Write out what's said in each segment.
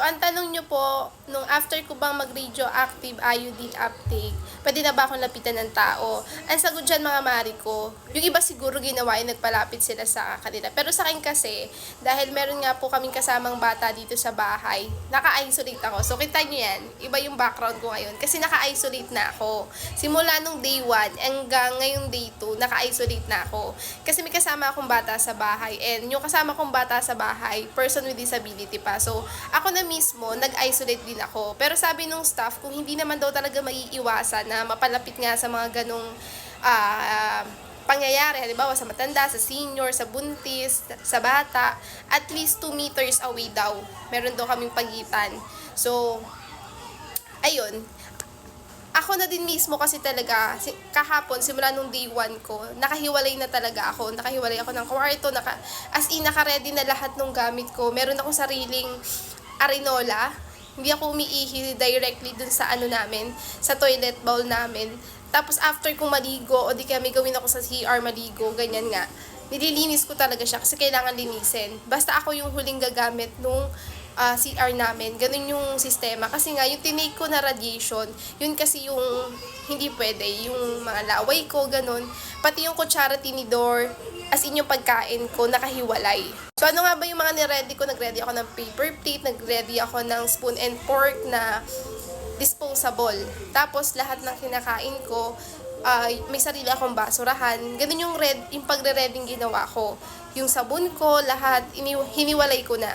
ang tanong nyo po, nung after ko bang mag-radioactive iodine uptake, pwede na ba akong lapitan ng tao? Ang sagot dyan mga mari ko, yung iba siguro ginawa ay nagpalapit sila sa kanila. Pero sa akin kasi, dahil meron nga po kaming kasamang bata dito sa bahay, naka-isolate ako. So kita nyo yan, iba yung background ko ngayon. Kasi naka-isolate na ako. Simula nung day 1 hanggang ngayong day 2, naka-isolate na ako. Kasi may kasama akong bata sa bahay. And yung kasama kong bata sa bahay, person with disability pa. So ako na mismo, nag-isolate din ako. Pero sabi nung staff, kung hindi naman daw talaga maiiwasan na mapalapit nga sa mga ganong pangyayari, halimbawa sa matanda, sa senior, sa buntis, sa bata, at least 2 meters away daw. Meron daw kaming pagitan. So, ayun. Ako na din mismo kasi talaga, kahapon, simula nung day 1 ko, nakahiwalay na talaga ako. Nakahiwalay ako ng kwarto, as in, naka-ready na lahat ng gamit ko. Meron akong sariling arenola. Hindi ako umiihi directly dun sa ano namin, sa toilet bowl namin. Tapos after kong maligo, o di kaya may gawin ako sa CR maligo, ganyan nga. Nililinis ko talaga siya kasi kailangan linisin. Basta ako yung huling gagamit nung CR namin. Ganun yung sistema. Kasi nga, yung tinake ko na radiation, yun kasi yung hindi pwede. Yung mga laway ko, ganun. Pati yung kutsara, tinidor, as in yung pagkain ko, nakahiwalay. So, ano nga ba yung mga niready ko? Nagready ako ng paper plate, nagready ako ng spoon and fork na disposable. Tapos, lahat ng kinakain ko, may sarili akong basurahan. Ganun yung pagre-reading ginawa ko. Yung sabon ko, lahat, hiniwalay ko na.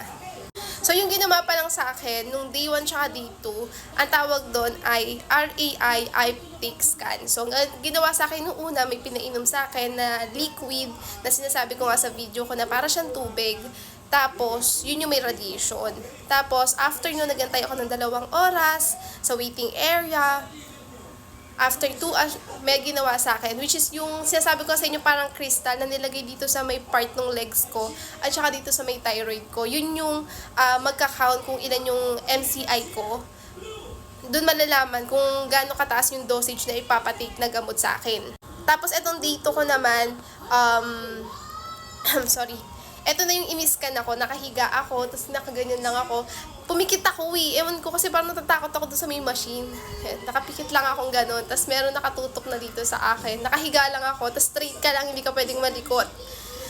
So, yung ginawa pa lang sa akin, nung day 1 tsaka day 2, ang tawag doon ay RAI uptake scan. So, ginawa sa akin nung una, may pinainom sa akin na liquid na sinasabi ko nga sa video ko na para siyang tubig. Tapos, yun yung may radiation. Tapos, after nung nagantay ako ng 2 oras sa waiting area, after 2 hours, may ginawa sa akin, which is yung sinasabi ko sa inyo parang crystal na nilagay dito sa may part ng legs ko at saka dito sa may thyroid ko. Yun yung magka-count kung ilan yung MCI ko. Doon malalaman kung gaano kataas yung dosage na ipapatake na gamot sa akin. Tapos etong dito ko naman, sorry. Eto na yung iniskan ako, nakahiga ako, tapos nakaganyan lang ako. Pumikit ako ewan ko kasi parang natatakot ako doon sa may machine. Nakapikit lang akong gano'n, tapos meron nakatutok na dito sa akin. Nakahiga lang ako, tapos straight ka lang, hindi ka pwedeng malikot.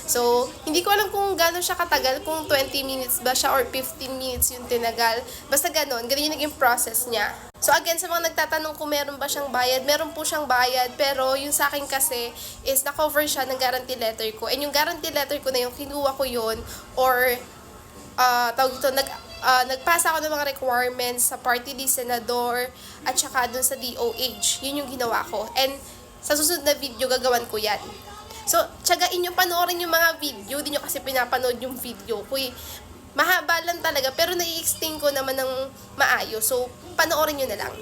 So, hindi ko alam kung gano'n siya katagal, kung 20 minutes ba siya or 15 minutes yung tinagal. Basta gano'n yung naging process niya. So again, sa mga nagtatanong kung meron ba siyang bayad, meron po siyang bayad, pero yung sa akin kasi is na-cover siya ng guarantee letter ko. And yung guarantee letter ko na yung kinuha ko yun, or tawag ito, nagpasa ako ng mga requirements sa party list, senador, at saka dun sa DOH. Yun yung ginawa ko. And sa susunod na video, gagawan ko yan. So, tiyagain nyo, panoorin yung mga video. Di nyo kasi pinapanood yung video ko eh. Mahaba lang talaga, pero nai-explain ko naman ng maayos. So, panoorin nyo na lang.